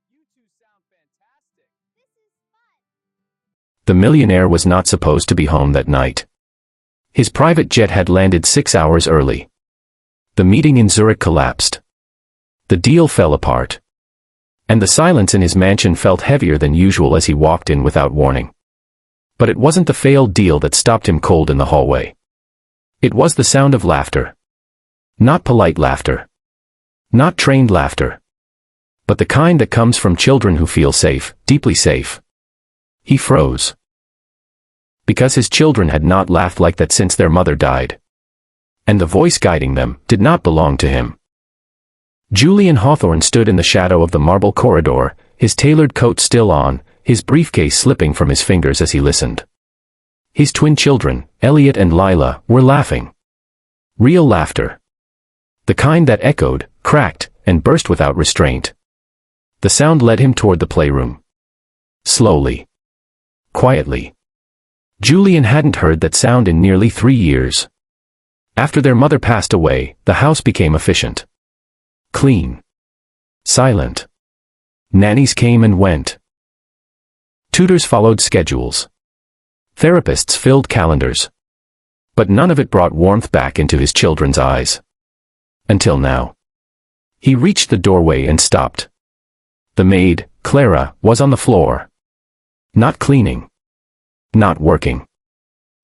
You two sound fantastic. The millionaire was not supposed to be home that night. His private jet had landed 6 hours early. The meeting in Zurich collapsed. The deal fell apart. And the silence in his mansion felt heavier than usual as he walked in without warning. But it wasn't the failed deal that stopped him cold in the hallway. It was the sound of laughter. Not polite laughter. Not trained laughter. But the kind that comes from children who feel safe, deeply safe. He froze. Because his children had not laughed like that since their mother died. And the voice guiding them did not belong to him. Julian Hawthorne stood in the shadow of the marble corridor, his tailored coat still on, his briefcase slipping from his fingers as he listened. His twin children, Elliot and Lila, were laughing. Real laughter. The kind that echoed, cracked, and burst without restraint. The sound led him toward the playroom. Slowly. Quietly. Julian hadn't heard that sound in nearly 3 years. After their mother passed away, the house became efficient. Clean. Silent. Nannies came and went. Tutors followed schedules. Therapists filled calendars. But none of it brought warmth back into his children's eyes. Until now. He reached the doorway and stopped. The maid, Clara, was on the floor. Not cleaning. Not working.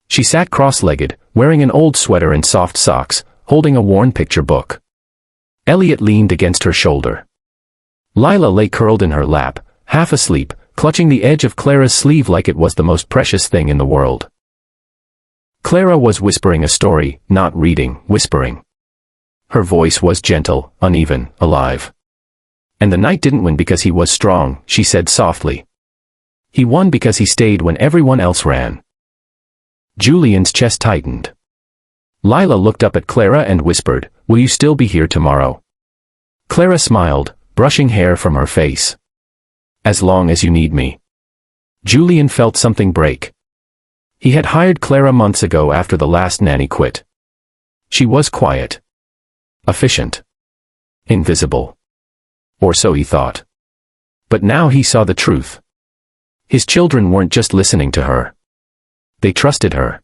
She sat cross-legged, wearing an old sweater and soft socks, holding a worn picture book. Elliot leaned against her shoulder. Lila lay curled in her lap, half asleep, clutching the edge of Clara's sleeve like it was the most precious thing in the world. Clara was whispering a story, not reading, whispering. Her voice was gentle, uneven, alive. And the knight didn't win because he was strong, she said softly. He won because he stayed when everyone else ran. Julian's chest tightened. Lila looked up at Clara and whispered, "Will you still be here tomorrow?" Clara smiled, brushing hair from her face. "As long as you need me." Julian felt something break. He had hired Clara months ago after the last nanny quit. She was quiet. Efficient. Invisible. Or so he thought. But now he saw the truth. His children weren't just listening to her. They trusted her.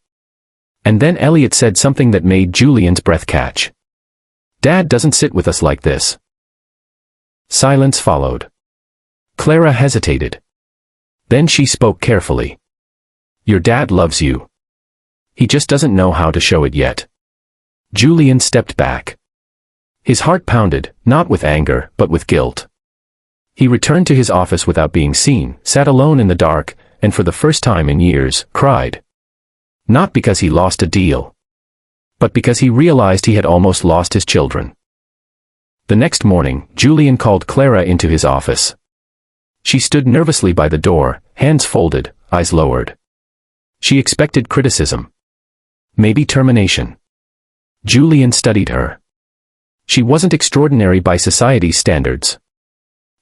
And then Elliot said something that made Julian's breath catch. "Dad doesn't sit with us like this." Silence followed. Clara hesitated. Then she spoke carefully. "Your dad loves you. He just doesn't know how to show it yet." Julian stepped back. His heart pounded, not with anger, but with guilt. He returned to his office without being seen, sat alone in the dark, and for the first time in years, cried. Not because he lost a deal. But because he realized he had almost lost his children. The next morning, Julian called Clara into his office. She stood nervously by the door, hands folded, eyes lowered. She expected criticism. Maybe termination. Julian studied her. She wasn't extraordinary by society's standards.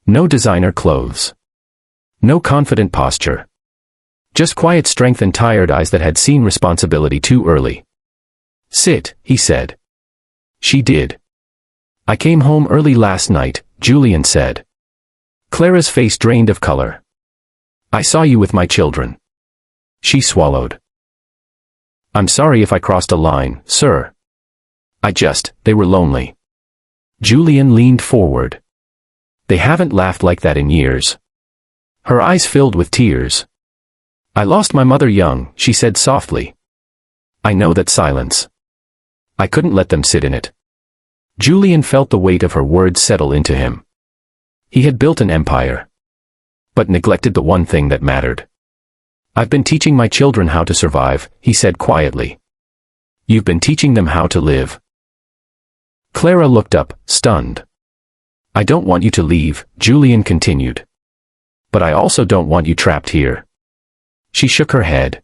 No designer clothes. No confident posture. Just quiet strength and tired eyes that had seen responsibility too early. "Sit," he said. She did. "I came home early last night," Julian said. Clara's face drained of color. "I saw you with my children." She swallowed. "I'm sorry if I crossed a line, sir. They were lonely." Julian leaned forward. "They haven't laughed like that in years." Her eyes filled with tears. "I lost my mother young," she said softly. "I know that silence. I couldn't let them sit in it." Julian felt the weight of her words settle into him. He had built an empire. But neglected the one thing that mattered. "I've been teaching my children how to survive," he said quietly. "You've been teaching them how to live." Clara looked up, stunned. "I don't want you to leave," Julian continued. "But I also don't want you trapped here." She shook her head.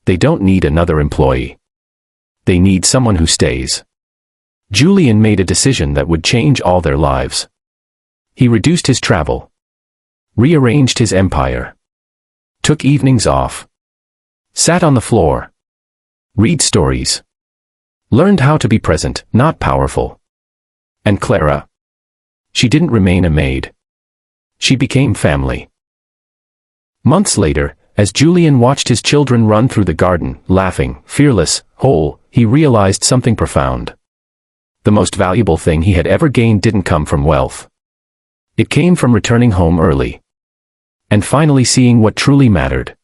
"They don't need another employee. They need someone who stays." Julian made a decision that would change all their lives. He reduced his travel. Rearranged his empire. Took evenings off. Sat on the floor. Read stories. Learned how to be present, not powerful. And Clara? She didn't remain a maid. She became family. Months later, as Julian watched his children run through the garden, laughing, fearless, whole, he realized something profound. The most valuable thing he had ever gained didn't come from wealth. It came from returning home early. And finally seeing what truly mattered.